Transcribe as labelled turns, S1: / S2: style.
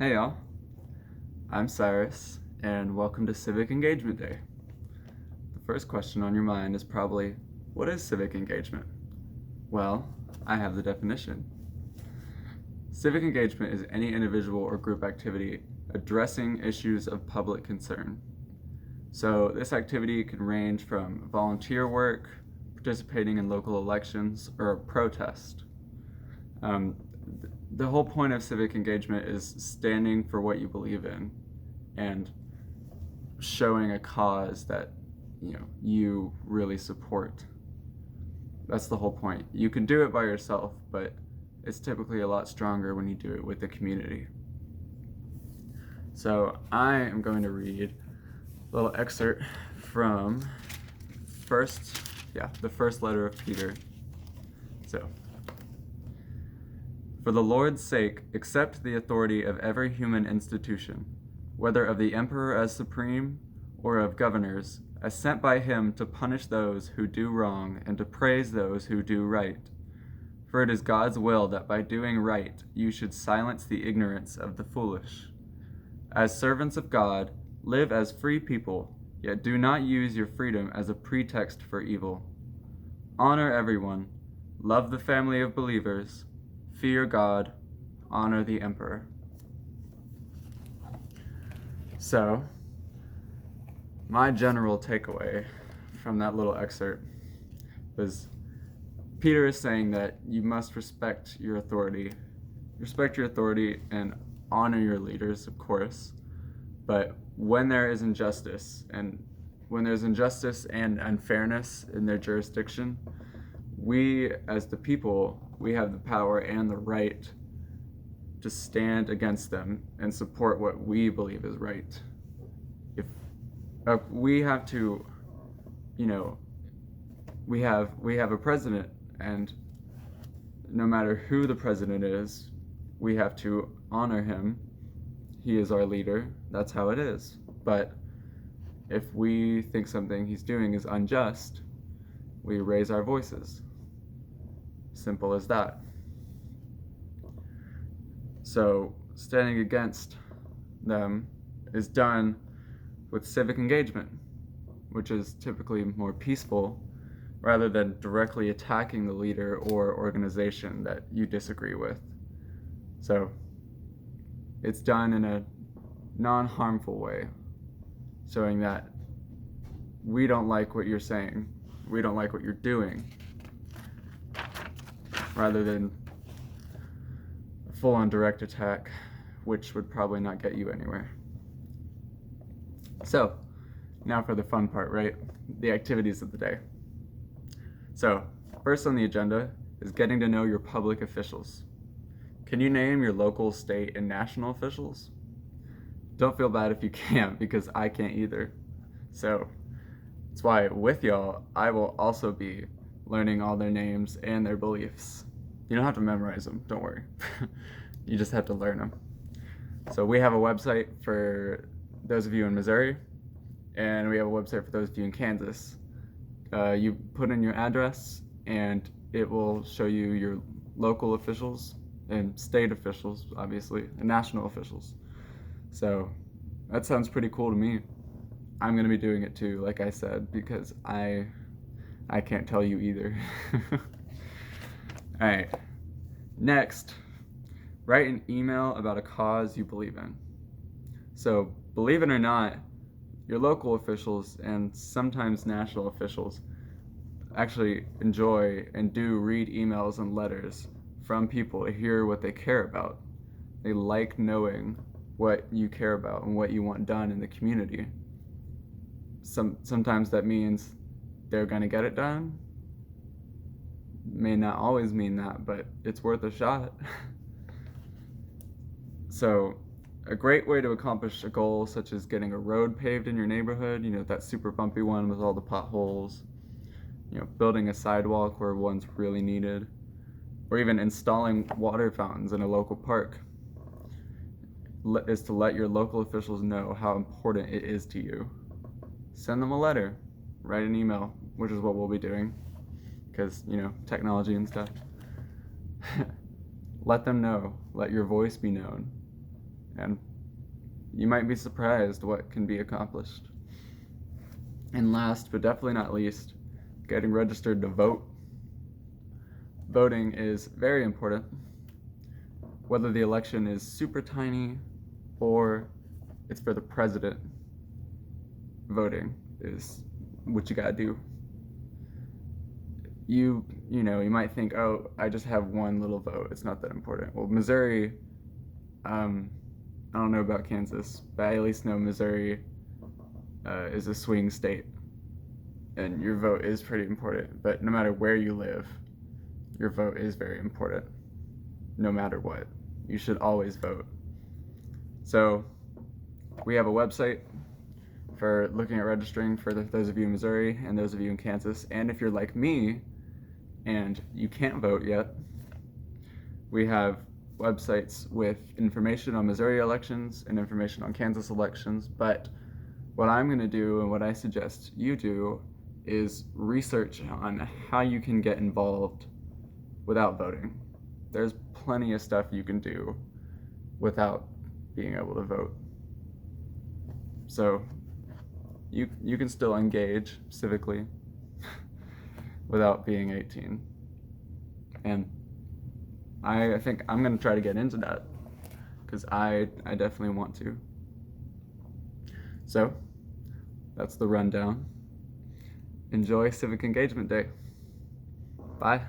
S1: Hey y'all, I'm Cyrus, and welcome to Civic Engagement Day. The first question on your mind is probably, what is civic engagement? Well, I have the definition. Civic engagement is any individual or group activity addressing issues of public concern. So this activity can range from volunteer work, participating in local elections, or a protest. The whole point of civic engagement is standing for what you believe in and showing a cause that you really support. That's the whole point. You can do it by yourself, but it's typically a lot stronger when you do it with the community. So I am going to read a little excerpt from the first letter of Peter. So, for the Lord's sake, accept the authority of every human institution, whether of the emperor as supreme, or of governors, as sent by him to punish those who do wrong and to praise those who do right. For it is God's will that by doing right you should silence the ignorance of the foolish. As servants of God, live as free people, yet do not use your freedom as a pretext for evil. Honor everyone, love the family of believers, fear God, honor the emperor. So, my general takeaway from that little excerpt was Peter is saying that you must respect your authority. Respect your authority and honor your leaders, of course. But when there is injustice and unfairness in their jurisdiction, we as the people, we have the power and the right to stand against them and support what we believe is right. If we have to, we have a president, and no matter who the president is, we have to honor him. He is our leader. That's how it is. But if we think something he's doing is unjust, we raise our voices. Simple as that. So standing against them is done with civic engagement, which is typically more peaceful rather than directly attacking the leader or organization that you disagree with. So it's done in a non-harmful way, showing that we don't like what you're saying, we don't like what you're doing, rather than a full-on direct attack, which would probably not get you anywhere. So, now for the fun part, right? The activities of the day. So, first on the agenda is getting to know your public officials. Can you name your local, state, and national officials? Don't feel bad if you can't, because I can't either. So, that's why with y'all, I will also be learning all their names and their beliefs. You don't have to memorize them, don't worry. You just have to learn them. So we have a website for those of you in Missouri, and we have a website for those of you in Kansas. You put in your address, and it will show you your local officials and state officials, obviously, and national officials. So that sounds pretty cool to me. I'm going to be doing it too, like I said, because I can't tell you either. All right. Next, write an email about a cause you believe in. So, believe it or not, your local officials and sometimes national officials actually enjoy and do read emails and letters from people to hear what they care about. They like knowing what you care about and what you want done in the community. Sometimes that means they're going to get it done. May not always mean that, but it's worth a shot. So, a great way to accomplish a goal such as getting a road paved in your neighborhood, that super bumpy one with all the potholes, building a sidewalk where one's really needed, or even installing water fountains in a local park, is to let your local officials know how important it is to you. Send them a letter, write an email, which is what we'll be doing, because, technology and stuff. Let them know, let your voice be known, and you might be surprised what can be accomplished. And last, but definitely not least, getting registered to vote. Voting is very important. Whether the election is super tiny or it's for the president, voting is what you gotta do. You might think, oh, I just have one little vote, it's not that important. Well, Missouri, I don't know about Kansas, but I at least know Missouri is a swing state, and your vote is pretty important. But no matter where you live, your vote is very important. No matter what, you should always vote. So we have a website for looking at registering for those of you in Missouri and those of you in Kansas. And if you're like me and you can't vote yet, we have websites with information on Missouri elections and information on Kansas elections. But what I'm going to do, and what I suggest you do, is research on how you can get involved without voting. There's plenty of stuff you can do without being able to vote. So you can still engage civically without being 18. And I think I'm going to try to get into that, because I definitely want to. So that's the rundown. Enjoy Civic Engagement Day. Bye.